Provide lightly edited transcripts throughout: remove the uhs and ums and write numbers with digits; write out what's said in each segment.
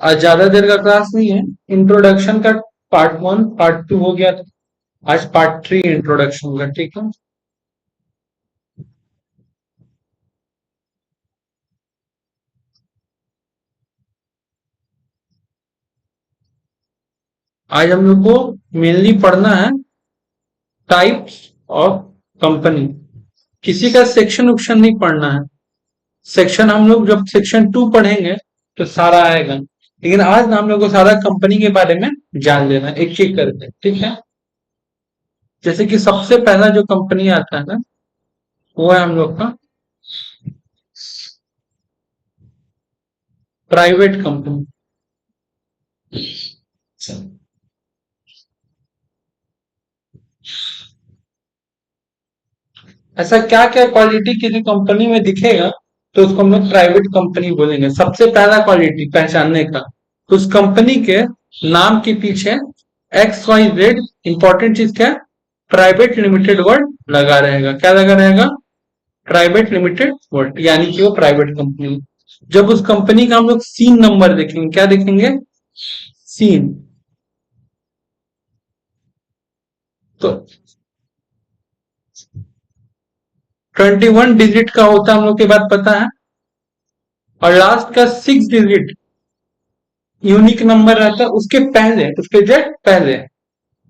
आज ज्यादा देर का क्लास नहीं है। इंट्रोडक्शन का पार्ट वन पार्ट टू हो गया था। आज पार्ट थ्री इंट्रोडक्शन का, ठीक है। आज हम लोग को मेनली पढ़ना है टाइप्स ऑफ कंपनी। किसी का सेक्शन उक्शन नहीं पढ़ना है। सेक्शन हम लोग जब सेक्शन टू पढ़ेंगे तो सारा आएगा, लेकिन आज ना हम लोग को सारा कंपनी के बारे में जान लेना है, एक एक करके, ठीक है। जैसे कि सबसे पहला जो कंपनी आता है ना, वो है हम लोग का प्राइवेट कंपनी। ऐसा क्या क्या क्वालिटी किसी कंपनी में दिखेगा तो उसको हम लोग प्राइवेट कंपनी बोलेंगे। सबसे पहला क्वालिटी पहचानने का, तो उस कंपनी के नाम के पीछे XYZ इंपॉर्टेंट चीज क्या है, प्राइवेट लिमिटेड वर्ड लगा रहेगा। क्या लगा रहेगा? प्राइवेट लिमिटेड वर्ड, यानी कि वो प्राइवेट कंपनी। जब उस कंपनी का हम लोग सीन नंबर देखेंगे, क्या देखेंगे? सीन। तो 21 डिजिट का होता है, हम लोग के बात पता है। और लास्ट का 6 डिजिट यूनिक नंबर रहता है, उसके पहले, उसके जस्ट पहले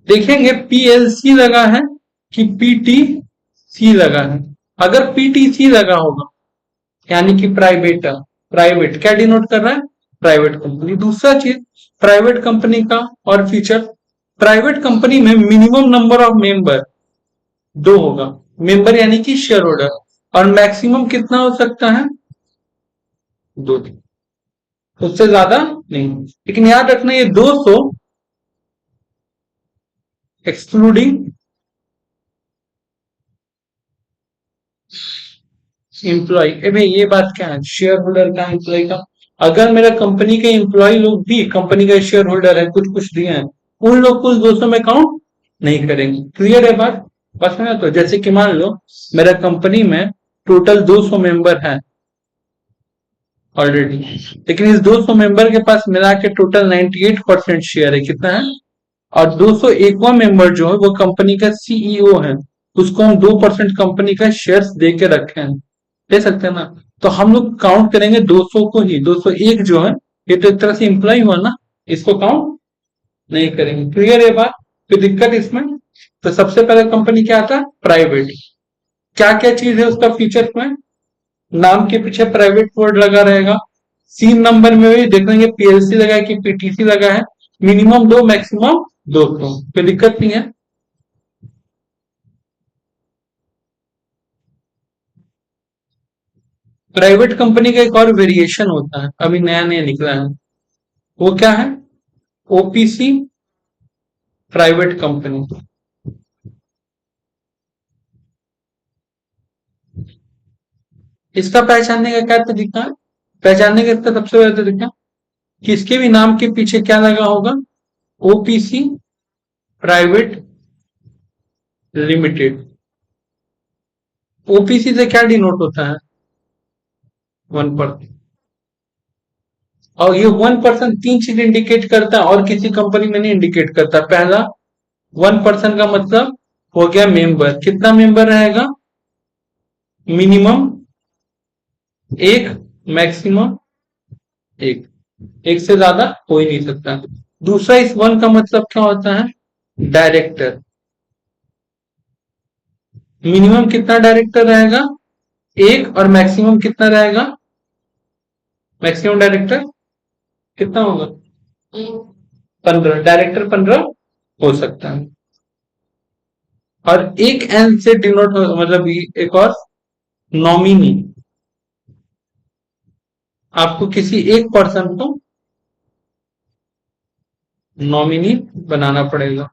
देखेंगे PLC लगा है कि PTC लगा है। अगर PTC लगा होगा यानी कि प्राइवेट। प्राइवेट क्या डिनोट कर रहा है? Private company. दूसरा चीज प्राइवेट कंपनी का और फीचर, प्राइवेट कंपनी में मिनिमम नंबर ऑफ मेंबर दो होगा। मेंबर यानी कि शेयर होल्डर। और मैक्सिमम कितना हो सकता है? दो। उससे ज्यादा नहीं। लेकिन याद रखना ये 200 एक्सक्लूडिंग एम्प्लॉय। भाई ये बात क्या है, शेयर होल्डर का, एम्प्लॉय का। अगर मेरा कंपनी के एम्प्लॉय लोग भी कंपनी का शेयर होल्डर है, कुछ कुछ दिए हैं, उन लोग को उस 200 में काउंट नहीं करेंगे। क्लियर है बात? बस में तो जैसे कि मान लो मेरा कंपनी में टोटल 200 मेंबर है ऑलरेडी, लेकिन इस 200 मेंबर के पास मिला के टोटल 98% शेयर है। कितना है? और 201वां मेंबर जो है वो कंपनी का CEO है, उसको हम 2% कंपनी का शेयर्स दे के रखे हैं। दे सकते हैं ना? तो हम लोग काउंट करेंगे 200 को ही। 201 जो है ये तो एक तरह से इंप्लॉय हुआ ना, इसको काउंट नहीं करेंगे। क्लियर है बात? कोई दिक्कत इसमें? तो सबसे पहले कंपनी क्या आता है? प्राइवेट। क्या क्या चीज है उसका फीचर में? नाम के पीछे प्राइवेट वर्ड लगा रहेगा। सीन नंबर में भी देखेंगे PLC लगा है कि PTC लगा है। मिनिमम दो, मैक्सिमम 200। कोई दिक्कत नहीं है। प्राइवेट कंपनी का एक और वेरिएशन होता है, अभी नया नया निकला है। वो क्या है? OPC private company. इसका पहचानने का क्या तरीका है? पहचानने का इसका सबसे पहला तरीका, किसके भी नाम के पीछे क्या लगा होगा? OPC private limited. OPC से क्या डिनोट होता है? 1%। और ये 1% तीन चीज इंडिकेट करता है और किसी कंपनी में नहीं इंडिकेट करता। पहला, 1% का मतलब हो गया मेंबर। कितना मेंबर रहेगा? मिनिमम एक, मैक्सिमम एक। एक से ज्यादा हो ही नहीं सकता। दूसरा, इस वन का मतलब क्या होता है? डायरेक्टर। मिनिमम कितना डायरेक्टर रहेगा? एक। और मैक्सिमम कितना रहेगा? मैक्सिमम डायरेक्टर कितना होगा? 15। डायरेक्टर 15 हो सकता है। और एक एन से डिनोट हो, मतलब एक और, नॉमिनी। आपको किसी एक पर्सन को नॉमिनी बनाना पड़ेगा।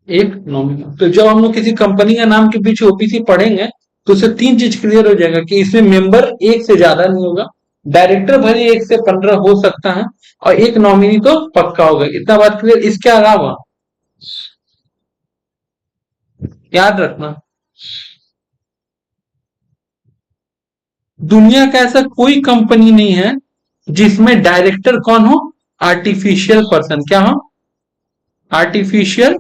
एक नॉमिनी। तो जब हम लोग किसी कंपनी का नाम के पीछे OPC पढ़ेंगे तो उससे तीन चीज क्लियर हो जाएगा कि इसमें मेंबर एक से ज्यादा नहीं होगा, डायरेक्टर भले 1 से 15 हो सकता है, और एक नॉमिनी तो पक्का होगा। इतना बात क्लियर? इसके अलावा याद रखना, दुनिया का ऐसा कोई कंपनी नहीं है जिसमें डायरेक्टर कौन हो? Artificial person. क्या हो? Artificial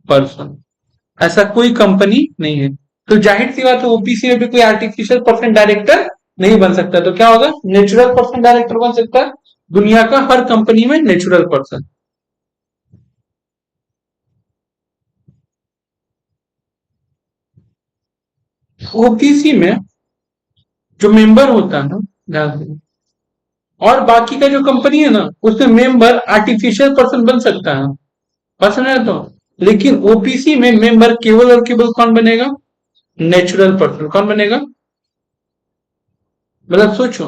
person. ऐसा कोई कंपनी नहीं है। तो जाहिर सी बात है ओपीसी में भी कोई आर्टिफिशियल पर्सन डायरेक्टर नहीं बन सकता। तो क्या होगा? नेचुरल पर्सन डायरेक्टर बन सकता है। दुनिया का हर कंपनी में नेचुरल पर्सन। ओपीसी में जो मेंबर होता है ना, ध्यान से, और बाकी का जो कंपनी है ना उसमें मेंबर आर्टिफिशियल पर्सन बन सकता है। बात समझ रहे? तो लेकिन ओपीसी में मेंबर केवल और केवल कौन बनेगा? Natural person. कौन बनेगा? मतलब सोचो,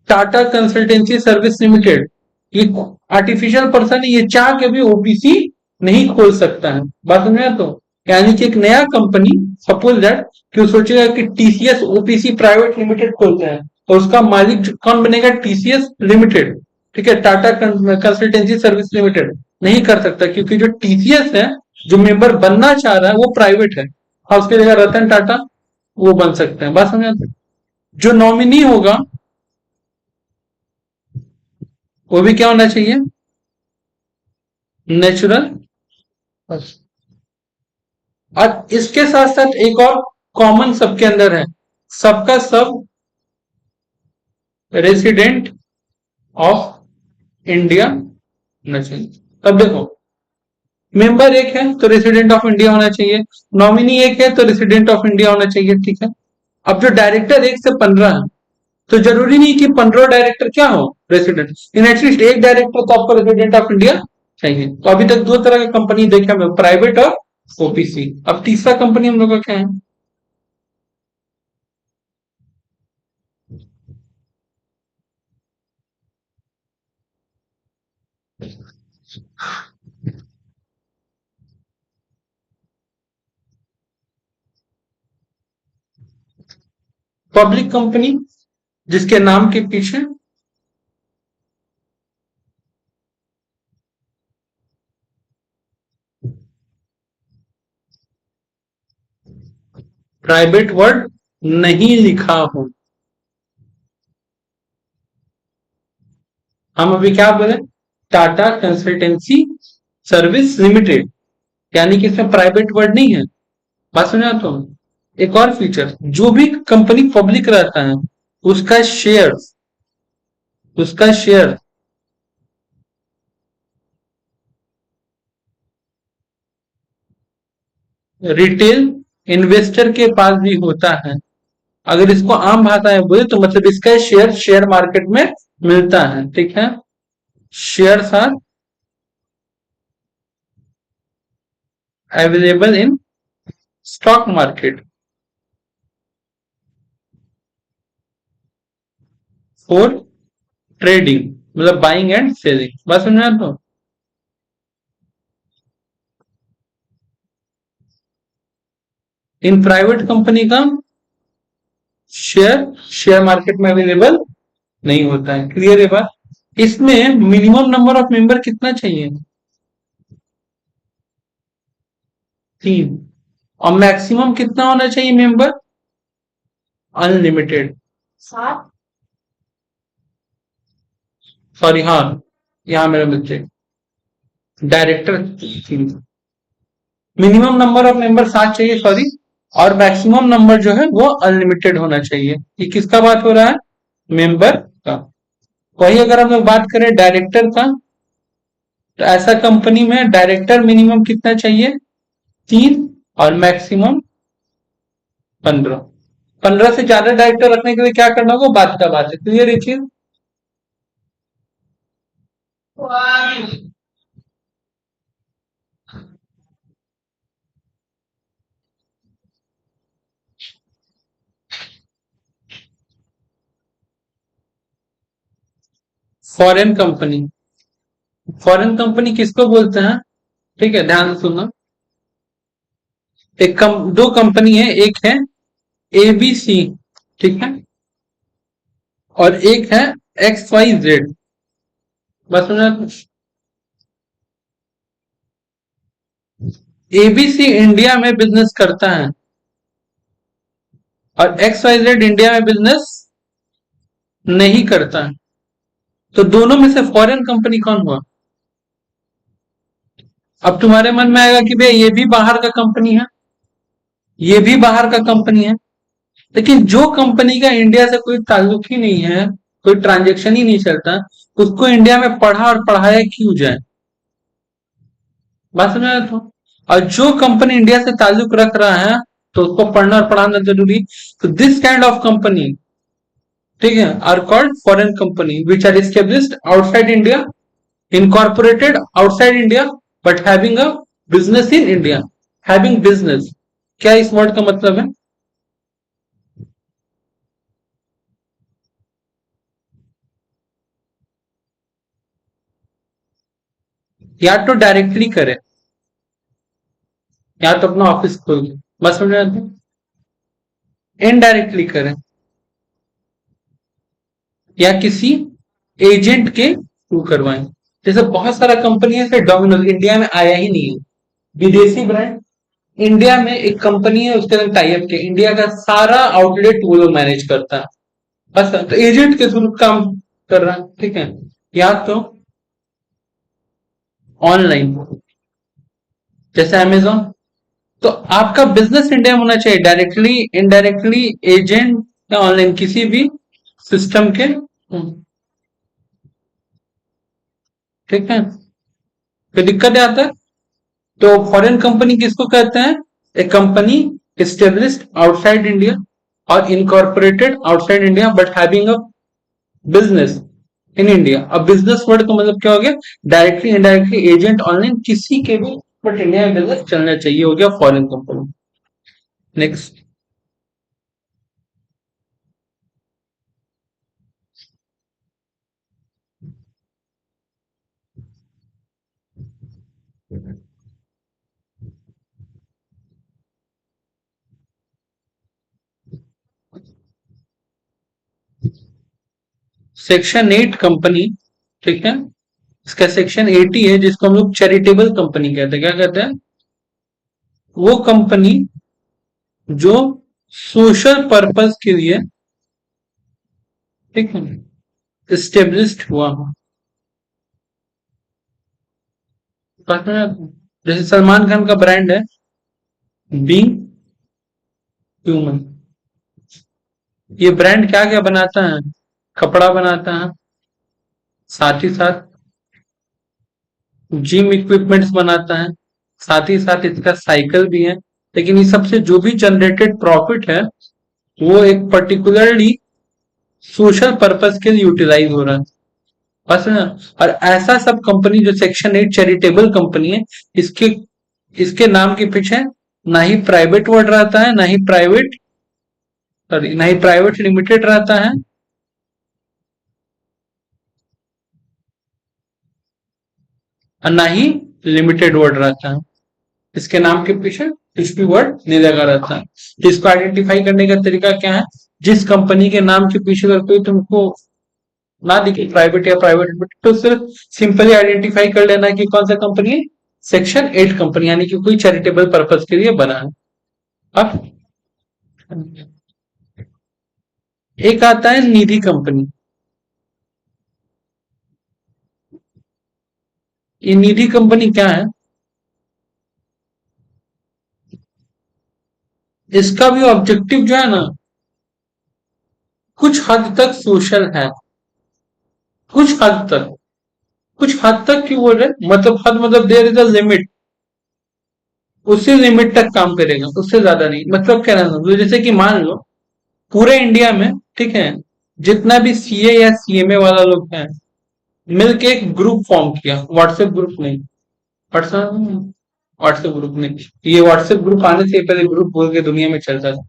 टाटा कंसल्टेंसी सर्विस लिमिटेड, ये आर्टिफिशियल पर्सन है, ये चाह के भी ओपीसी नहीं खोल सकता है। बात समझ रहे? तो यानी कि एक नया कंपनी, सपोज दैट, कि वो सोचेगा कि टीसीएस ओपीसी प्राइवेट लिमिटेड खोलते हैं, तो उसका मालिक कौन बनेगा? TCS limited. ठीक है, टाटा कंसल्टेंसी सर्विस लिमिटेड नहीं कर सकता, क्योंकि जो टीसीएस है, जो मेंबर बनना चाह रहा है वो प्राइवेट है। हाँ, उसकी जगह रतन टाटा वो बन सकते हैं। बात समझ आते? जो नॉमिनी होगा वो भी क्या होना चाहिए? नेचुरल। और इसके साथ साथ एक और कॉमन सबके अंदर है, सबका सब रेसिडेंट ऑफ इंडिया होना चाहिए। तब देखो, मेंबर एक है तो रेसिडेंट ऑफ इंडिया होना चाहिए, नॉमिनी एक है तो रेसिडेंट ऑफ इंडिया होना चाहिए। ठीक है, अब जो डायरेक्टर 1 से 15 है, तो जरूरी नहीं कि 15 डायरेक्टर क्या हो? रेसिडेंट। इन एटलीस्ट एक डायरेक्टर तो आपको रेसिडेंट ऑफ इंडिया चाहिए। तो अभी तक दो तरह की कंपनी देखे हमें, प्राइवेट और ओपीसी। अब तीसरा कंपनी हम लोग का क्या है? पब्लिक कंपनी, जिसके नाम के पीछे प्राइवेट वर्ड नहीं लिखा हो। हम अभी क्या बोले? टाटा कंसल्टेंसी सर्विस लिमिटेड, यानी कि इसमें प्राइवेट वर्ड नहीं है। बात सुना तो, एक और फीचर, जो भी कंपनी पब्लिक रहता है उसका शेयर, उसका शेयर रिटेल इन्वेस्टर के पास भी होता है। अगर इसको आम भाषा में बोले तो मतलब इसका शेयर शेयर मार्केट में मिलता है। ठीक है, shares are available in stock market for trading, मतलब बाइंग एंड सेलिंग। बस समझा? तो इन प्राइवेट कंपनी का शेयर शेयर मार्केट में अवेलेबल नहीं होता है। क्लियर है बात? इसमें मिनिमम नंबर ऑफ मेंबर कितना चाहिए? 3। और मैक्सिमम कितना होना चाहिए मेंबर? अनलिमिटेड। 7। सॉरी, हाँ, यहाँ मेरे बच्चे, director 3। Minimum number of member 7 चाहिए, सॉरी। और मैक्सिमम नंबर जो है वो अनलिमिटेड होना चाहिए। ये किसका बात हो रहा है? मेंबर का। वही अगर हम लोग बात करें डायरेक्टर का, तो ऐसा कंपनी में डायरेक्टर मिनिमम कितना चाहिए? 3। और मैक्सिमम 15। 15 से ज्यादा डायरेक्टर रखने के लिए क्या करना होगा? बात का बात है। क्लियर ये चीज? फॉरेन कंपनी, फॉरेन कंपनी किसको बोलते हैं? ठीक है, ध्यान से सुनना। दो कंपनी है, एक है एबीसी, ठीक है, और एक है XYZ। बस सुना? एबीसी इंडिया में बिजनेस करता है, और एक्स वाई जेड इंडिया में बिजनेस नहीं करता है। तो दोनों में से फॉरेन कंपनी कौन हुआ? अब तुम्हारे मन में आएगा कि भैया ये भी बाहर का कंपनी है, ये भी बाहर का कंपनी है, लेकिन जो कंपनी का इंडिया से कोई ताल्लुक ही नहीं है, कोई ट्रांजेक्शन ही नहीं चलता, उसको इंडिया में पढ़ा और पढ़ाया क्यों जाए? बात समझ रहे तो। और जो कंपनी इंडिया से ताल्लुक रख रहा है तो उसको पढ़ना और पढ़ाना जरूरी। तो दिस काइंड ऑफ कंपनी, ठीक है, are called foreign company which are established outside India, incorporated outside India, but having a business in India. Having business, क्या इस वर्ड का मतलब है? या तो डायरेक्टली करे, या तो अपना ऑफिस खोल दे, बस समझ रहे थे। इनडायरेक्टली करे, या किसी एजेंट के थ्रू करवाएं। जैसे बहुत सारा कंपनी है, जैसे डोमिनोज इंडिया में आया ही नहीं है, विदेशी ब्रांड। इंडिया में एक कंपनी है, उसके अंदर टाई अप के इंडिया का सारा आउटलेट वो लोग मैनेज करता है, बस तो एजेंट के थ्रू काम कर रहा है, ठीक है। या तो ऑनलाइन, जैसे अमेजोन। तो आपका बिजनेस इंडिया में होना चाहिए, डायरेक्टली इनडायरेक्टली, एजेंट या ऑनलाइन, किसी भी सिस्टम के, ठीक है। कोई दिक्कत आता है? तो फॉरेन कंपनी किसको कहते हैं? ए कंपनी एस्टेब्लिश्ड आउटसाइड इंडिया और incorporated outside India but having a business in India. अब बिजनेस वर्ड का मतलब क्या हो गया? डायरेक्टली इनडायरेक्टली, एजेंट, ऑनलाइन, किसी के भी, बट इंडिया में बिजनेस चलना चाहिए, हो गया foreign company. Next, section 8 company, ठीक है। इसका सेक्शन 80 है, जिसको हम लोग चैरिटेबल कंपनी कहते हैं। क्या कहते हैं? वो कंपनी जो सोशल पर्पस के लिए, ठीक है, स्टेब्लिश्ड हुआ हो। पता है? जैसे सलमान खान का ब्रांड है बीइंग ह्यूमन। ये ब्रांड क्या क्या बनाता है? कपड़ा बनाता है, साथ ही साथ जिम इक्विपमेंट्स बनाता है, साथ ही साथ इसका साइकिल भी है। लेकिन इस सबसे जो भी जनरेटेड प्रॉफिट है वो एक पर्टिकुलरली सोशल पर्पस के लिए यूटिलाइज हो रहा है, बस ना। और ऐसा सब कंपनी जो सेक्शन 8 चैरिटेबल कंपनी है, इसके इसके नाम के पीछे ना ही प्राइवेट वर्ड रहता है, ना ही प्राइवेट, सॉरी, ना ही प्राइवेट लिमिटेड रहता है, और ना ही लिमिटेड वर्ड रहता है। इसके नाम के पीछे कुछ भी वर्ड नहीं लगा रहता है। तो इसको आइडेंटिफाई करने का तरीका क्या है? जिस कंपनी के नाम के पीछे अगर कोई तुमको ना दिखे प्राइवेट या प्राइवेट लिमिटेड, तो सिर्फ सिंपली आइडेंटिफाई कर लेना कि कौन सा कंपनी है, सेक्शन 8 कंपनी, यानी कि कोई चैरिटेबल पर्पज के लिए बना है। अब एक आता है निधि कंपनी। ये निधि कंपनी क्या है? इसका भी ऑब्जेक्टिव जो है ना, कुछ हद तक सोशल है, कुछ हद तक। कुछ हद तक क्यों बोल रहे? मतलब हद, मतलब देयर इज अ लिमिट, उसी लिमिट तक काम करेगा, उससे ज्यादा नहीं। मतलब क्या ना, समझो जैसे कि मान लो पूरे इंडिया में, ठीक है, जितना भी सीए या सीएमए वाला लोग हैं, मिलके एक ग्रुप फॉर्म किया, व्हाट्सएप ग्रुप नहीं, व्हाट्सएप व्हाट्सएप ग्रुप नहीं, ये व्हाट्सएप ग्रुप आने से पहले ग्रुप बोल के दुनिया में चलता था।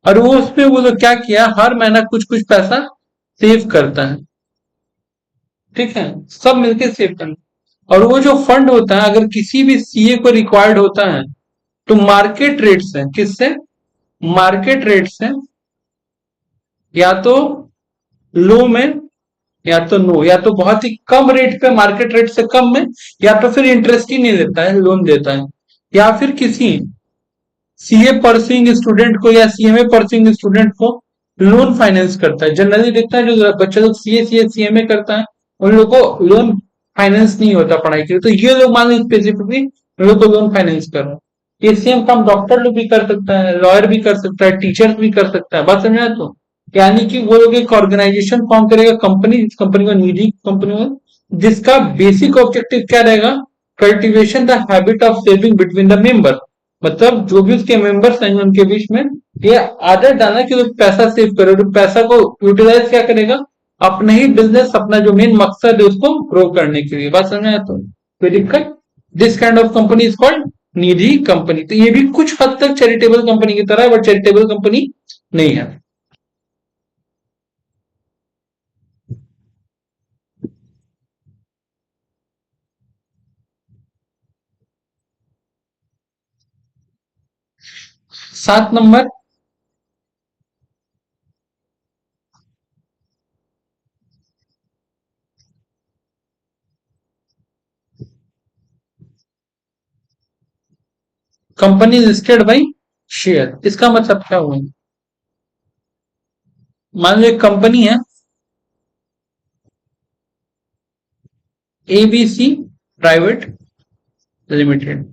और वो उसमें वो लोग क्या किया, हर महीना कुछ कुछ पैसा सेव करता है, ठीक है, सब मिलके सेव करना। और वो जो फंड होता है, अगर किसी भी सीए को रिक्वायर्ड होता है, तो मार्केट रेट से, किससे? मार्केट रेट से, या तो लो में, या तो नो, या तो बहुत ही कम रेट पे, मार्केट रेट से कम में, या तो फिर इंटरेस्ट ही नहीं देता है, लोन देता है, या फिर किसी सीए परस्यूइंग स्टूडेंट को या सीएमए परस्यूइंग स्टूडेंट को लोन फाइनेंस करता है। जनरली देखता है जो बच्चे लोग सीएमए करता है उन लोगों को लोन फाइनेंस नहीं होता पढ़ाई के लिए, तो ये लोग मान लो स्पेसिफिकली उन लोग को लोन फाइनेंस कर रहा है। ये सेम काम डॉक्टर लोग भी कर सकता है, लॉयर भी कर सकता है, टीचर भी कर सकता है। बात समझ तो यानी कि वो लोग एक ऑर्गेनाइजेशन फॉर्म करेगा, कंपनी, जिस कंपनी को निजी कंपनी में, जिसका बेसिक ऑब्जेक्टिव क्या रहेगा, cultivation the habit of saving between the member. मतलब जो भी उसके मेंबर्स हैं उनके बीच में ये आदत डालना कि वो पैसा सेव करे, तो पैसा को यूटिलाइज क्या करेगा, अपने ही बिजनेस, अपना जो मेन मकसद है उसको ग्रो करने के लिए। बात समझ आया तो कोई दिक्कत? This kind of company is called निजी कंपनी। तो ये भी कुछ हद तक चैरिटेबल कंपनी की तरह है, बट चैरिटेबल कंपनी नहीं है। 7 number, company listed by share. इसका मतलब क्या हुआ, मान लो एक कंपनी है एबीसी प्राइवेट लिमिटेड,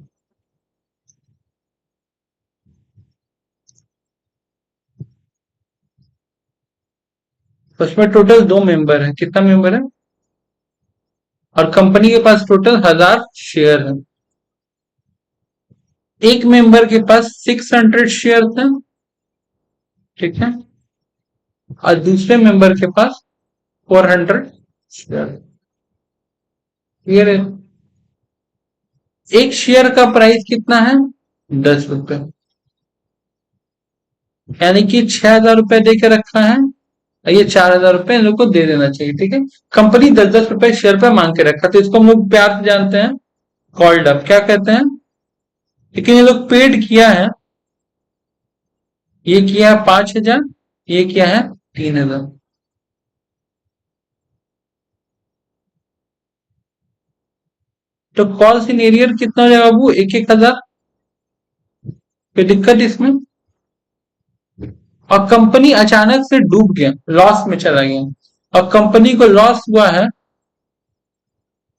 उसमें टोटल 2 मेंबर है। कितना मेंबर है? और कंपनी के पास टोटल 1000 शेयर है। एक मेंबर के पास 600 शेयर है, ठीक है, और दूसरे मेंबर के पास 400 शेयर। क्लियर है? एक शेयर का प्राइस कितना है? 10 रुपए। यानी कि 6,000 रुपए दे के रखा है, और ये 4,000 रुपए इन लोग को दे देना चाहिए, ठीक है। कंपनी 10-10 रुपए शेयर पे मांग के रखा, तो इसको हम लोग प्यार से जानते हैं, कॉल्ड अप, क्या कहते हैं। लेकिन ये लोग पेड किया है, ये किया है 5,000, ये किया है 3,000। तो कॉल सिनेरियर कितना हो जाएगा बाबू? 1-1 हजार। कोई दिक्कत इसमें? और कंपनी अचानक से डूब गया, लॉस में चला गया, और कंपनी को लॉस हुआ है,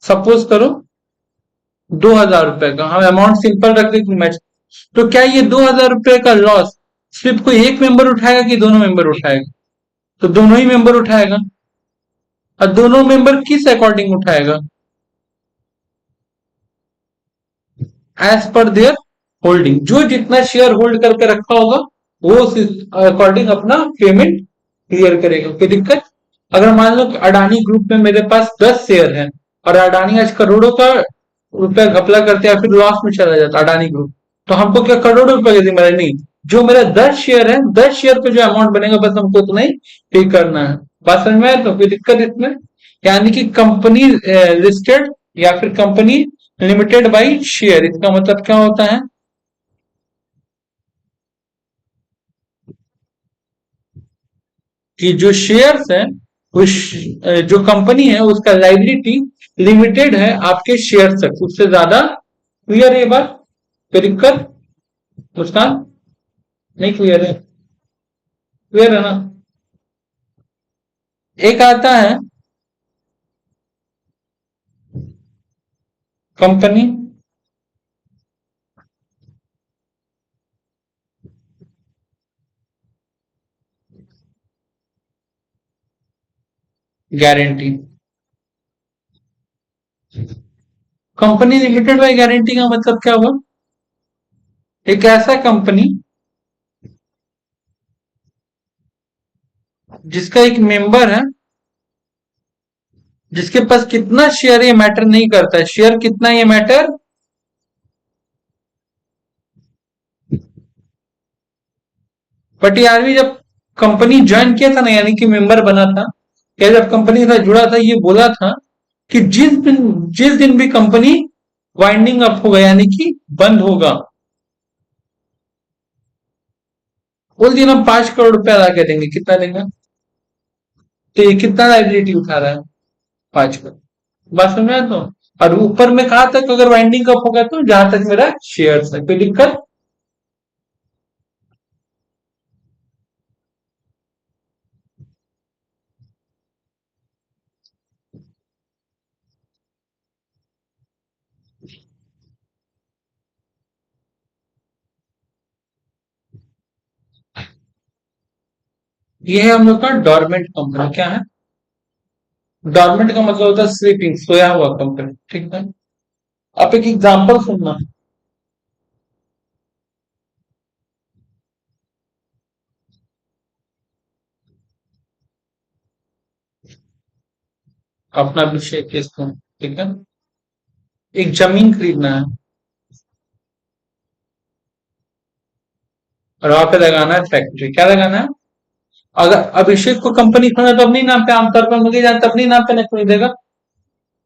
सपोज करो 2,000 रुपए का, हम अमाउंट सिंपल रख देते मैच। तो क्या ये 2,000 रुपए का लॉस सिर्फ कोई एक मेंबर उठाएगा कि दोनों मेंबर उठाएगा? तो दोनों ही मेंबर उठाएगा। और दोनों मेंबर किस अकॉर्डिंग उठाएगा? As per there holding. जो जितना शेयर होल्ड करके रखा होगा वो उस अकॉर्डिंग अपना पेमेंट क्लियर करेगा। कोई दिक्कत? अगर मान लो कि अडानी ग्रुप में मेरे पास 10 शेयर है, और अडानी आज करोड़ों का रुपया घपला करते हैं, फिर लॉस में चला जाता अडानी ग्रुप, तो हमको क्या करोड़ों रुपए की जिम्मेदारी नहीं। जो मेरा 10 शेयर है, 10 शेयर पे जो अमाउंट बनेगा बस हमको उतना ही पे करना है। बात समझ में आया? तो कोई दिक्कत इसमें? यानी कि कंपनी लिस्टेड या फिर कंपनी लिमिटेड बाई शेयर, इसका मतलब क्या होता है कि जो शेयर्स है, उस जो कंपनी है उसका लाइबिलिटी लिमिटेड है आपके शेयर तक, उससे ज्यादा। क्लियर है ये बात? कोई दिक्कत? मुस्कान, नहीं क्लियर है? क्लियर है ना? एक आता है company guarantee. Company limited by guarantee का मतलब क्या हुआ? एक ऐसा कंपनी जिसका एक मेंबर है, जिसके पास कितना शेयर ये मैटर नहीं करता है, शेयर कितना ये मैटर। बट ये आदमी जब कंपनी ज्वाइन किया था ना, यानी कि मेंबर बना था, या जब कंपनी से जुड़ा था, ये बोला था कि जिस दिन भी कंपनी वाइंडिंग अप होगा, यानी कि बंद होगा, उस दिन हम 5 करोड़ रुपया ला के देंगे। कितना देंगे? तो ये कितना लाइबिलिटी उठा रहा है? 5 करोड़। बात समझ में आया? तो और ऊपर में कहा तक अगर वाइंडिंग अप होगा तो जहां तक मेरा शेयर है। कोई दिक्कत? ये है हम लोग का डॉर्मेंट कंपनी। क्या है डॉर्मेंट का मतलब होता है स्लीपिंग, सोया हुआ कंपनी। ठीक है, आप एक एग्जांपल सुनना। अपना विषय केस को, ठीक है, एक जमीन खरीदना है और वहां पे लगाना है फैक्ट्री। क्या लगाना है? अगर अभिषेक को कंपनी खोलना तो अपने नाम पे, आमतौर पर मुझे जानते अपने नाम पे नहीं खरीदेगा।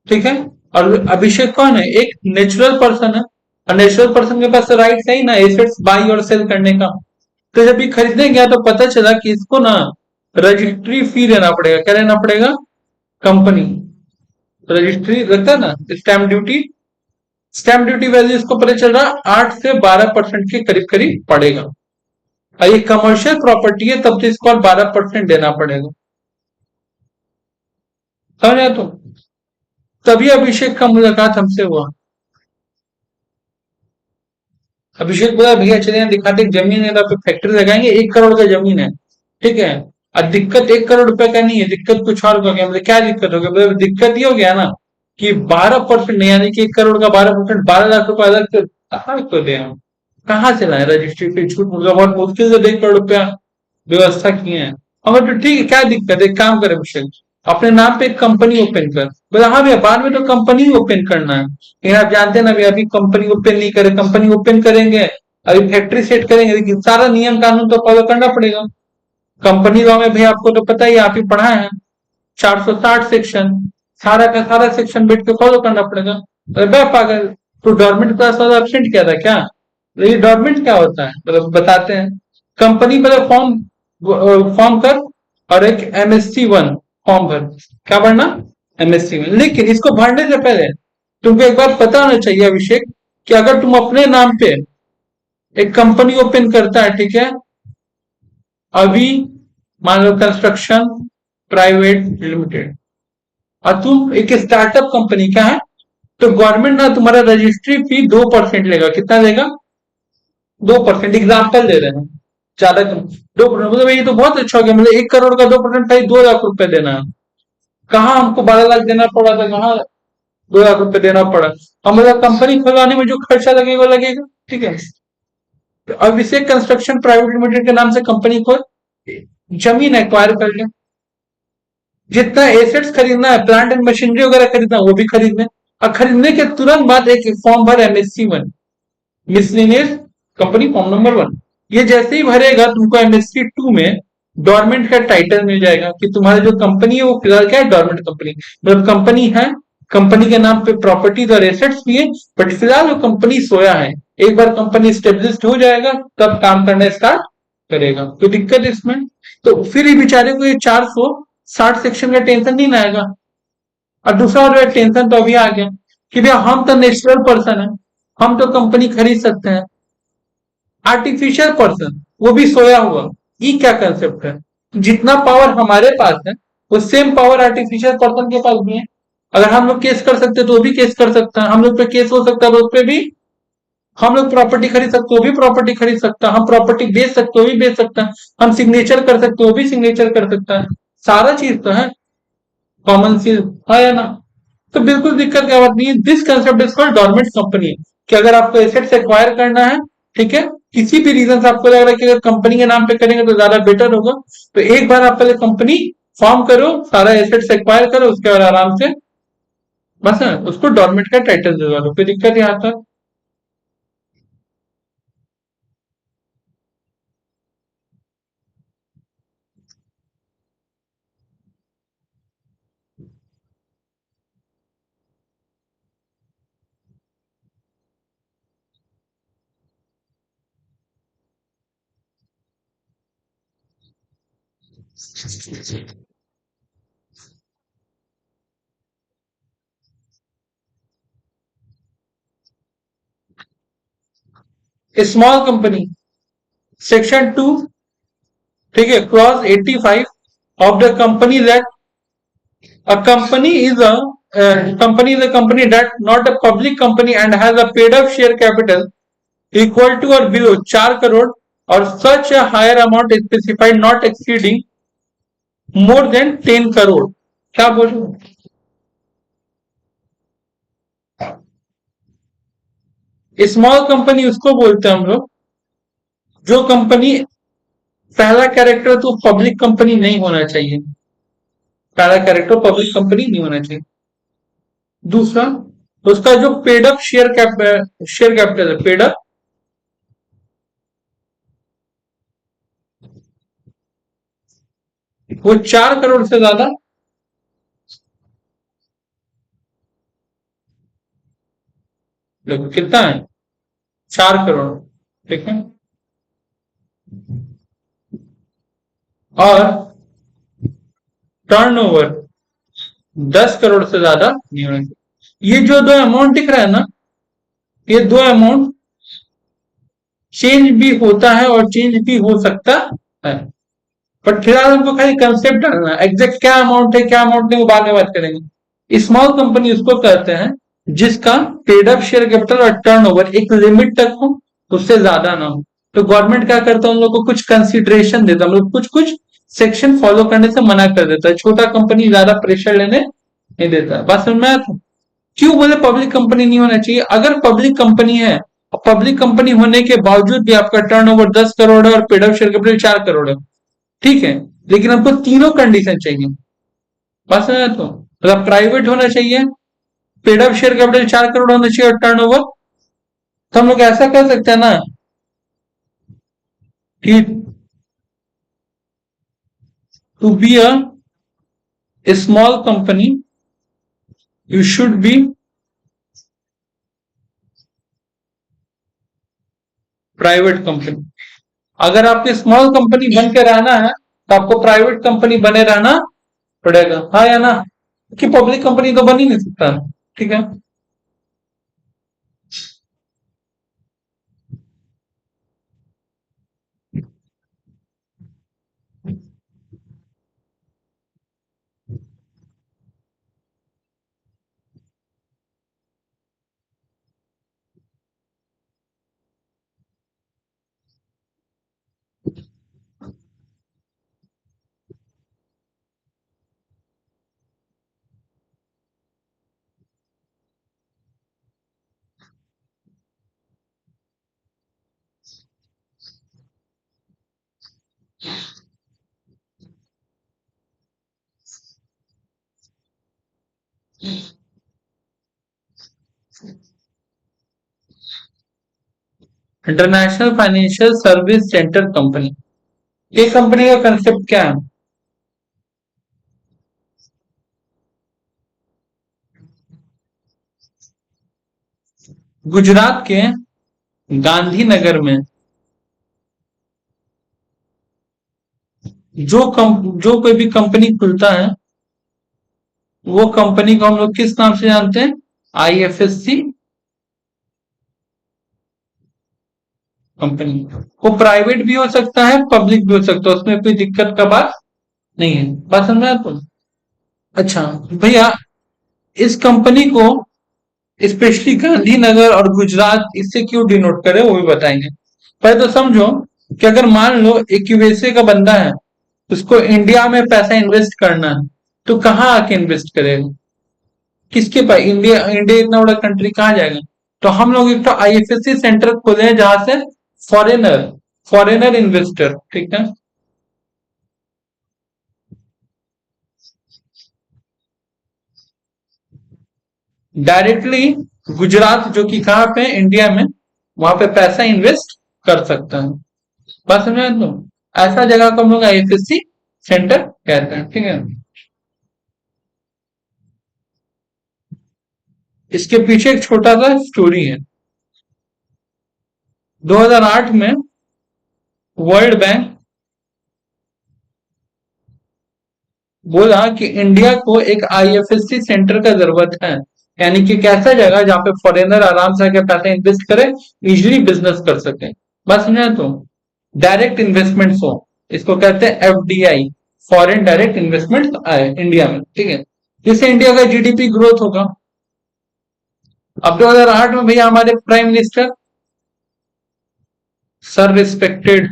ठीक है, और अभिषेक कौन है? एक नेचुरल पर्सन है, और नेचुरल पर्सन के पास राइट है ही ना एसेट्स बाई और सेल करने का। तो जब ये खरीदने गया तो पता चला कि इसको ना रजिस्ट्री फी देना पड़ेगा। क्या देना पड़ेगा? कंपनी रजिस्ट्री लगता है ना, stamp duty. Stamp duty value इसको पता चल रहा 8 से 12% के करीब करीब पड़ेगा। और ये कमर्शियल प्रॉपर्टी है, तब तो इसको और 12% देना पड़ेगा। समझ आया? तो तभी अभिषेक का मुलाकात हमसे हुआ। अभिषेक बोला भैया चले यहाँ दिखाते, जमीन है तो फैक्ट्री लगाएंगे, 1 करोड़ का जमीन है। ठीक है, अब दिक्कत 1 करोड़ रुपए का नहीं है, दिक्कत कुछ और हो गया। मतलब क्या दिक्कत हो गया? मतलब दिक्कत ये हो गया ना कि 12% नहीं, यानी कि 1 करोड़ का 12%, 12 लाख रुपए अलग से कहाँ को दे हम, कहाँ से लाए? रजिस्ट्री पे छूट, मतलब बहुत मुश्किल से 1 करोड़ रुपया व्यवस्था किए हैं। हमें तो ठीक है, क्या दिक्कत है? एक काम करे अभिषेक, अपने नाम पे एक कंपनी ओपन कर। बोला हाँ भैया, बाद में तो कंपनी ओपन करना है, लेकिन आप जानते हैं ना भैया, अभी कंपनी ओपन नहीं करे। कंपनी ओपन करेंगे, अभी फैक्ट्री सेट करेंगे, लेकिन सारा नियम कानून तो फॉलो करना पड़ेगा। कंपनी लॉ में भैया आपको तो पता ही है, आप ही पढ़ाए हैं, 460 सेक्शन, सारा का सारा सेक्शन बैठ के फॉलो करना पड़ेगा। अरे बे पागल, तो डॉर्मेंट क्लास वाला एब्सेंट किया था क्या? ये डॉर्मेंट क्या होता है मतलब बताते हैं। कंपनी पहले फॉर्म फॉर्म कर, और एक MSc 1 फॉर्म भर। क्या भरना? MSc 1। लेकिन इसको भरने से पहले तुमको एक बार पता होना चाहिए अभिषेक, कि अगर तुम अपने नाम पे एक कंपनी ओपन करता है, ठीक है, अभी मान लो कंस्ट्रक्शन प्राइवेट लिमिटेड, और तुम एक स्टार्टअप कंपनी का है, तो गवर्नमेंट ना तुम्हारा रजिस्ट्री फी 2% लेगा। कितना लेगा? 2%। एग्जाम्पल दे रहे हैं, ज्यादा कम। 2%, मतलब ये तो बहुत अच्छा हो गया। मतलब 1 करोड़ का 2% भाई 2 लाख रुपए देना है। कहाँ हमको 12 लाख देना पड़ा था, कहाँ 2 लाख रुपए देना पड़ा। हम मतलब कंपनी खुलवाने में जो खर्चा लगेगा वो लगेगा। ठीक है, तो अभिषेक कंस्ट्रक्शन प्राइवेट लिमिटेड के नाम से कंपनी खोल, जमीन एक्वायर कर ले, जितना एसेट्स खरीदना है, प्लांट एंड मशीनरी वगैरह खरीदना है, वो भी खरीदने। और खरीदने के तुरंत बाद एक फॉर्म भर MSc 1, miscellaneous company form number 1। ये जैसे ही भरेगा तुमको MSc 2 में डॉर्मेंट का टाइटल मिल जाएगा कि तुम्हारी जो कंपनी है वो फिलहाल क्या है? Dormant company. मतलब कंपनी है, कंपनी के नाम पे प्रॉपर्टीज और एसेट्स भी है, बट फिलहाल वो कंपनी सोया है। एक बार कंपनी स्टेब्लिश हो जाएगा तब काम करना स्टार्ट करेगा। कोई दिक्कत इसमें? तो फिर ये बेचारे को ये 460 सेक्शन का टेंशन नहीं ना आएगा। और दूसरा जो टेंशन तो अभी आ गया कि भैया हम तो नेचुरल पर्सन है, हम तो कंपनी खरीद सकते हैं। आर्टिफिशियल पर्सन, वो भी सोया हुआ, ये क्या कंसेप्ट है? जितना पावर हमारे पास है वो सेम पावर आर्टिफिशियल पर्सन के पास भी है। अगर हम लोग केस कर सकते हैं तो वो भी केस कर सकता है, हम लोग पे केस हो सकता है तो उस पे भी। हम लोग प्रॉपर्टी खरीद सकते हो, वो भी प्रॉपर्टी खरीद सकता है। हम प्रॉपर्टी बेच सकते हो, वो भी बेच सकता है। हम सिग्नेचर कर सकते हो, वो भी सिग्नेचर कर सकता है। सारा चीज तो है, कॉमन चीज है या ना? तो बिल्कुल दिक्कत क्या बात नहीं है। This concept is called dormant company, कि अगर आपको एसेट्स एक्वायर करना है, ठीक है, किसी भी रीजन से आपको लग रहा है कि अगर कंपनी के नाम पे करेंगे तो ज्यादा बेटर होगा, तो एक बार आप पहले कंपनी फॉर्म करो, सारा एसेट्स एक्वायर करो, उसके बाद आराम से बस है, उसको डॉर्मेंट का टाइटल दिलवा दो। कोई दिक्कत यहाँ तक? स्मॉल कंपनी, सेक्शन 2, ठीक है, clause 85 of the company that a company is a company is a company that not a public company and has a paid up share capital equal to or below 4 crore or such a higher amount specified not exceeding more than 10 crore. क्या बोलो? Small company उसको बोलते हैं हम लोग जो company पहला character तो पब्लिक कंपनी नहीं होना चाहिए। पहला कैरेक्टर पब्लिक कंपनी नहीं होना चाहिए। दूसरा, उसका जो पेड अप शेयर कैपिटल है, पेड अप वो 4 करोड़ से ज्यादा। देखो कितना है, 4 करोड़। ठीक है। और टर्नओवर 10 करोड़ से ज्यादा नहीं होना चाहिए। ये जो दो अमाउंट दिख रहा है ना, ये दो अमाउंट चेंज भी होता है और चेंज भी हो सकता है। बट फिलहाल हमको खाली कंसेप्ट डालना है। एग्जैक्ट क्या अमाउंट है क्या अमाउंट नहीं वो बाद में बात करेंगे। स्मॉल कंपनी उसको कहते हैं जिसका पेड अप शेयर कैपिटल और टर्नओवर एक लिमिट तक हो, उससे ज्यादा ना हो। तो गवर्नमेंट क्या करता है, उन लोग को कुछ कंसिडरेशन देता है, मतलब कुछ कुछ सेक्शन फॉलो करने से मना कर देता है। छोटा कंपनी ज्यादा प्रेशर लेने नहीं देता है। बात समझ में आया था? क्यों बोले पब्लिक कंपनी नहीं होना चाहिए? अगर पब्लिक कंपनी है और पब्लिक कंपनी होने के बावजूद भी आपका टर्नओवर 10 करोड़ है और paid up share capital 4 crore है, ठीक है, लेकिन हमको तीनों कंडीशन चाहिए। बस है तो मतलब प्राइवेट होना चाहिए, paid up share capital 4 crore होना चाहिए और टर्नओवर। तो हम लोग ऐसा कर सकते हैं ना कि to be a small company you should be private company. अगर आपको स्मॉल कंपनी बन के रहना है तो आपको प्राइवेट कंपनी बने रहना पड़ेगा, हाँ या ना? कि पब्लिक कंपनी तो बन ही नहीं सकता। ठीक है। International financial service centre company, ये कंपनी का कंसेप्ट क्या है? गुजरात के गांधीनगर में जो कोई भी कंपनी खुलता है, वो कंपनी को हम लोग किस नाम से जानते हैं? IFSC company. वो प्राइवेट भी हो सकता है, पब्लिक भी हो सकता है, उसमें कोई दिक्कत का बात नहीं है। बात समझ में आपको? अच्छा भैया, इस कंपनी को स्पेशली गांधीनगर और गुजरात इससे क्यों डिनोट करे वो भी बताएंगे। पहले तो समझो कि अगर मान लो एक यूएसए का बंदा है, उसको इंडिया में पैसा इन्वेस्ट करना है, तो कहाँ आके इन्वेस्ट करेगा? किसके पास? इंडिया इंडिया इतना बड़ा कंट्री, कहाँ जाएगा? तो हम लोग एक तो आईएफएससी सेंटर खोले हैं जहां से फॉरेनर फॉरेनर इन्वेस्टर, ठीक है, डायरेक्टली गुजरात जो कि कहाँ पे इंडिया में, वहां पे पैसा इन्वेस्ट कर सकता है। बात समझ तो ऐसा जगह को हम लोग आईएफएससी सेंटर कहते हैं। ठीक है। इसके पीछे एक छोटा सा स्टोरी है। 2008 में वर्ल्ड बैंक बोला कि इंडिया को एक आईएफएससी सेंटर का जरूरत है, यानी कि एक ऐसा जगह जहां पे फॉरेनर आराम से आके पैसा इन्वेस्ट करे, इजिली बिजनेस कर सके। बस समझे तो डायरेक्ट इन्वेस्टमेंट हो, इसको कहते हैं एफडीआई, फॉरेन डायरेक्ट इन्वेस्टमेंट आए इंडिया में। ठीक है। जिससे इंडिया का जीडीपी ग्रोथ होगा। अब 2008 में भैया हमारे प्राइम मिनिस्टर सर रिस्पेक्टेड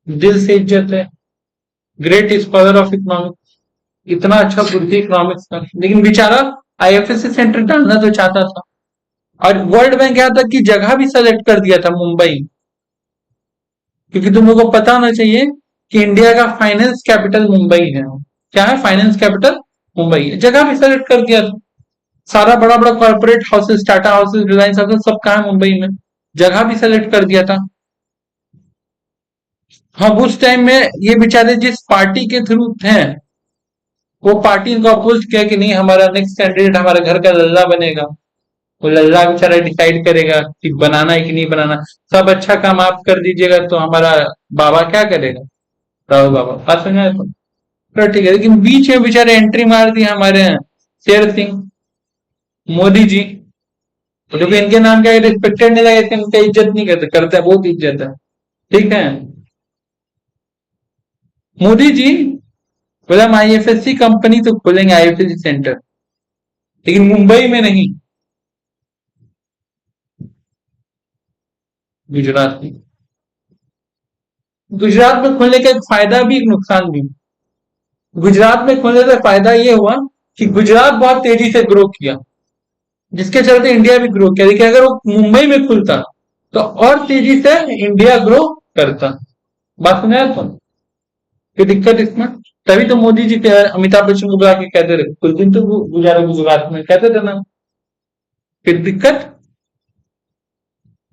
दिल से इज्जत है, ग्रेट स्कॉलर ऑफ इकोनॉमिक्स, इतना अच्छा बुद्धि इकोनॉमिक्स का, लेकिन बेचारा आईएफएससी सेंटर डालना तो चाहता था। और वर्ल्ड बैंक यहाँ तक की जगह भी सेलेक्ट कर दिया था, मुंबई, क्योंकि तुम लोगों को पता होना चाहिए कि इंडिया का फाइनेंस कैपिटल मुंबई है। क्या है? फाइनेंस कैपिटल मुंबई है। जगह भी सेलेक्ट कर दिया था। सारा बड़ा बड़ा corporate houses, Tata houses, Reliance houses, सब कहा है? मुंबई में। जगह भी सेलेक्ट कर दिया था। हाँ, उस टाइम में ये बेचारे जिस पार्टी के थ्रू थे, वो पार्टी इनको अपोज किया कि नहीं, हमारा नेक्स्ट कैंडिडेट हमारे घर का लल्ला बनेगा। वो लल्ला बेचारा डिसाइड करेगा कि बनाना है कि नहीं बनाना। सब अच्छा काम आप कर दीजिएगा तो हमारा बाबा क्या करेगा? राहुल बाबा, बात समझ आए? तो ठीक है, लेकिन बीच में बेचारे एंट्री मार दी हमारे शेर सिंह, मोदी जी। जो कि इनके नाम का रिस्पेक्टेड नहीं लगे, इनका इज्जत नहीं करते, करते हैं, बहुत इज्जत है। ठीक है, मोदी जी बोला हम आईएफएससी कंपनी तो खोलेंगे, आईएफएससी सेंटर, लेकिन मुंबई में नहीं, गुजरात में। गुजरात में खोलने का एक फायदा भी, एक नुकसान भी। गुजरात में खोलने का फायदा ये हुआ कि गुजरात बहुत तेजी से ग्रो किया, जिसके चलते इंडिया भी ग्रो किया। देखिए, अगर वो मुंबई में खुलता तो और तेजी से इंडिया ग्रो करता। बात सुना तो कोई दिक्कत इसमें? तभी तो मोदी जी अमिताभ बच्चन को बुला के कहते रहे, कुछ दिन तो गुजारा गुजरात में, कहते थे ना। फिर दिक्कत।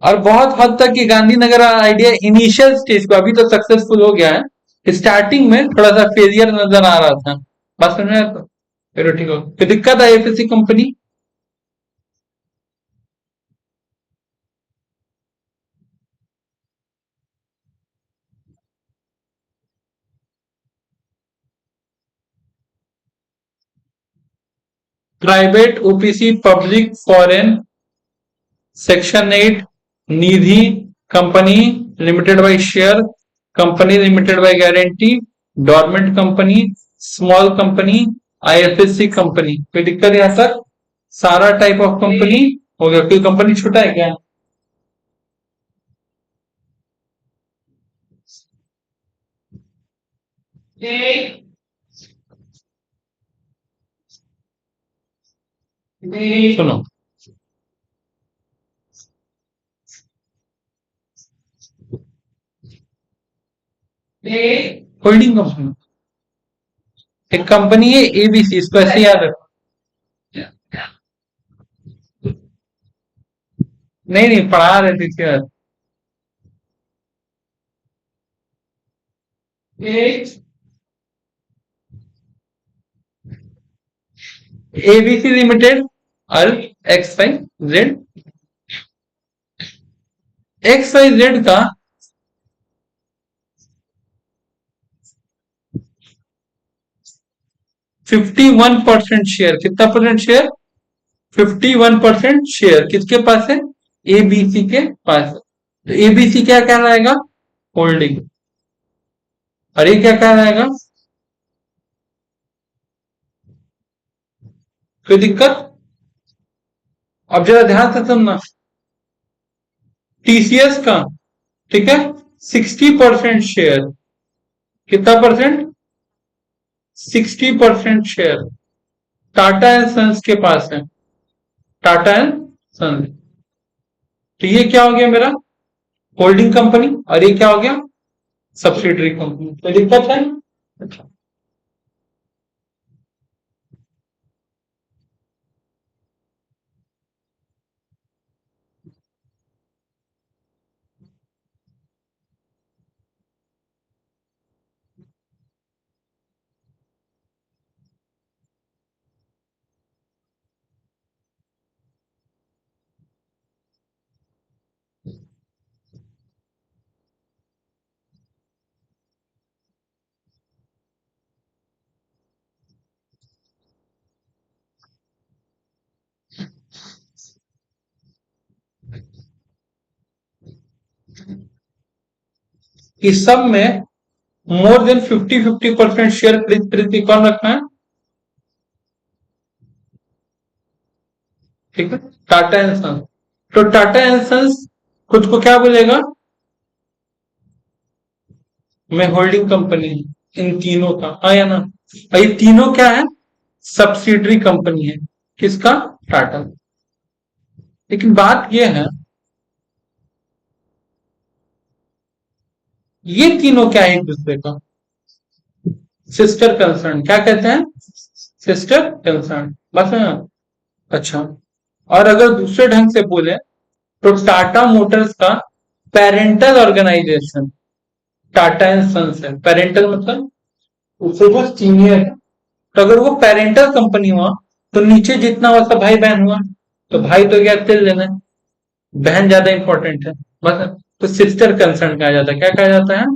और बहुत हद तक ये गांधीनगर आइडिया इनिशियल स्टेज को, अभी तो सक्सेसफुल हो गया है, स्टार्टिंग में थोड़ा सा फेलियर नजर आ रहा था। बात समझ में आया तो? चलो ठीक हो, फिर दिक्कत आई FSC company. Private OPC public foreign section 8 Nidhi company limited by share, company limited by guarantee, dormant company, small company, IFSC company. कोई दिक्कत यहां तक? सारा टाइप ऑफ कंपनी हो गया। कोई कंपनी छूटा है क्या? सुनो, होल्डिंग कंपनी, एक कंपनी है एबीसी, इसको ऐसे याद रखो। नहीं नहीं, पढ़ा रहे थे इसके बाद। एबीसी लिमिटेड, अल्फ X Y Z. X Y Z का 51% शेयर, कितना परसेंट शेयर? 51% शेयर किसके पास है? एबीसी के पास है। तो एबीसी क्या कहलाएगा? होल्डिंग। और ये क्या कहलाएगा? कोई दिक्कत? अब जरा ध्यान से सुनना। टीसीएस का, ठीक है, 60% शेयर, कितना percent? 60% share Tata and sons के पास है। Tata and sons. तो ये क्या हो गया मेरा? Holding company. और ये क्या हो गया? Subsidiary company. कोई दिक्कत है? अच्छा। इस सब में मोर देन 50-50% शेयर खरीद कौन रखना है? ठीक है, टाटा एंड सन्स। तो टाटा एंड सन्स खुद को क्या बोलेगा? में होल्डिंग कंपनी है इन तीनों का, हाँ या ना। और ये तीनों क्या है, सब्सिडरी कंपनी है किसका, टाटा। लेकिन बात ये है, ये तीनों क्या है एक दूसरे का, सिस्टर कंसर्न, क्या कहते हैं, सिस्टर कंसर्न, बस है ना। अच्छा, और अगर दूसरे ढंग से बोले तो टाटा मोटर्स का parental organisation Tata and sons है। पेरेंटल मतलब उससे जो सीनियर है, तो अगर वो पेरेंटल कंपनी हुआ तो नीचे जितना हुआ सब भाई बहन हुआ, तो भाई तो क्या तेल लेना है, बहन ज्यादा इंपॉर्टेंट है, बस। तो सिस्टर कंसर्न कहा जाता है, क्या कहा जाता है,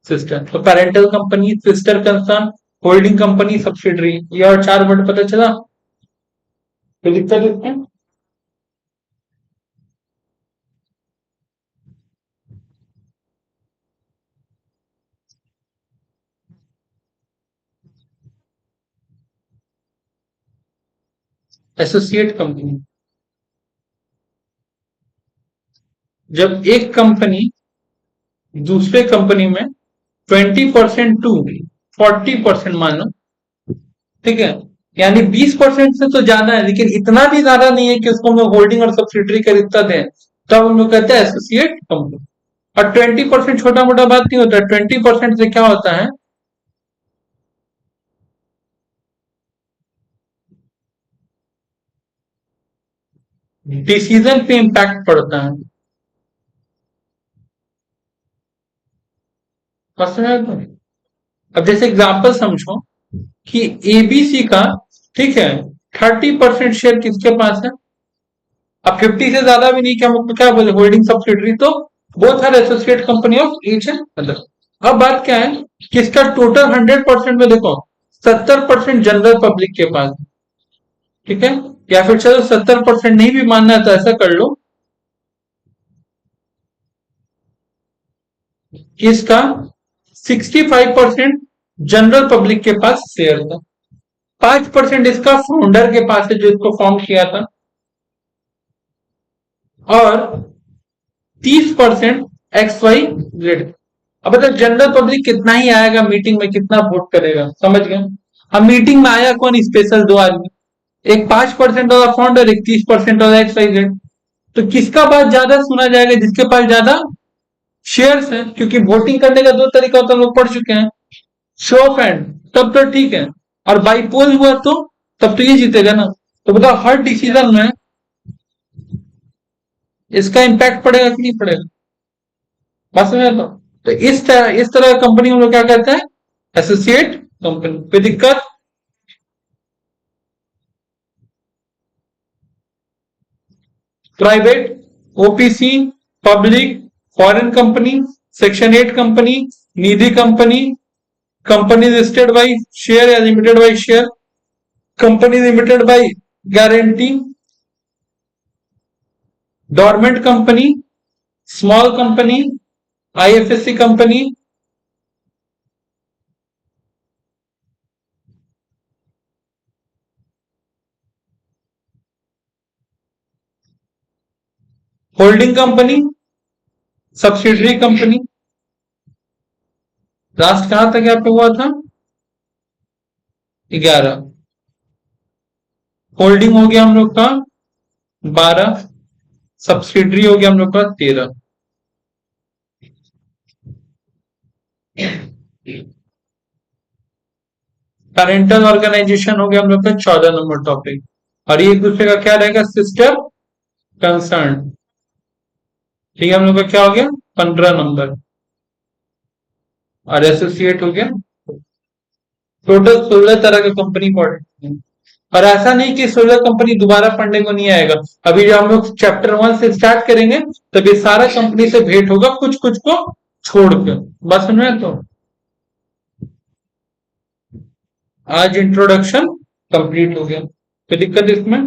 सिस्टर। तो parental company, sister concern, holding company, subsidiary, ये और चार वर्ड पता चला, कोई दिक्कत इसमें। एसोसिएट कंपनी, जब एक कंपनी दूसरे कंपनी में 20% टू 40% मान लो, ठीक है, यानी 20% से तो ज्यादा है, लेकिन इतना भी ज्यादा नहीं है कि उसको हम लोग होल्डिंग और सब्सिडरी का रिश्ता दें, तब हम लोग कहते हैं एसोसिएट कंपनी। और 20% छोटा मोटा बात नहीं होता, 20% से क्या होता है, डिसीजन पे इम्पैक्ट पड़ता है, समझ में आया? अब जैसे एग्जांपल समझो कि एबीसी का, ठीक है, 30% शेयर किसके पास है, अब 50 से ज्यादा भी नहीं, क्या मतलब क्या बोले, होल्डिंग सब्सिडरी, तो both are associate company of each and other. अब बात क्या है कि इसका टोटल 100% में देखो 70% जनरल पब्लिक के पास है, ठीक है, या फिर चलो 70% नहीं भी मानना है तो ऐसा कर लो कि इसका 65% जनरल पब्लिक के पास शेयर था, 5% इसका फाउंडर के पास है जो इसको फॉर्म किया था, और 30% XYZ। अब बता जनरल पब्लिक कितना ही आएगा मीटिंग में, कितना वोट करेगा, समझ गए। अब मीटिंग में आया कौन, स्पेशल दो आदमी, एक 5% वाला फाउंडर, एक 30% वाला XYZ। तो किसका बात ज्यादा सुना जाएगा, जिसके पास ज्यादा शेयर्स है, क्योंकि वोटिंग करने का दो तरीका होता है, हम लोग पढ़ चुके हैं, शो ऑफ हैंड, तब तो ठीक है, और बाई पोल हुआ तो तब तो ये जीतेगा ना। तो बताओ हर डिसीजन में इसका इम्पैक्ट पड़ेगा कि नहीं पड़ेगा, बात समझ लो। तो इस तरह कंपनी हम लोग क्या कहते हैं, एसोसिएट कंपनी। कोई दिक्कत, private, OPC, public, foreign company, section 8 company, Nidhi company, company listed by share या limited by share, company limited by guarantee, dormant company, small company, IFSC company, holding company, subsidiary company. Last कहां तक यहाँ पे हुआ था, 11। Holding हो गया हम लोग का 12, सब्सिडरी हो गया हम लोग का 13। पेरेंटल ऑर्गेनाइजेशन हो गया हम लोग का 14 नंबर टॉपिक, और ये एक दूसरे का क्या रहेगा, सिस्टर कंसर्न, ठीक है, हम लोग का क्या हो गया 15 नंबर, और एसोसिएट हो गया। टोटल 16 तरह का कंपनी पढ़, और ऐसा नहीं कि 16 कंपनी दोबारा पढ़ने को नहीं आएगा। अभी जब हम लोग चैप्टर 1 से स्टार्ट करेंगे तब ये सारा कंपनी से भेंट होगा, कुछ कुछ को छोड़ के, बस समझ में। तो आज इंट्रोडक्शन कंप्लीट हो गया, कोई दिक्कत इसमें।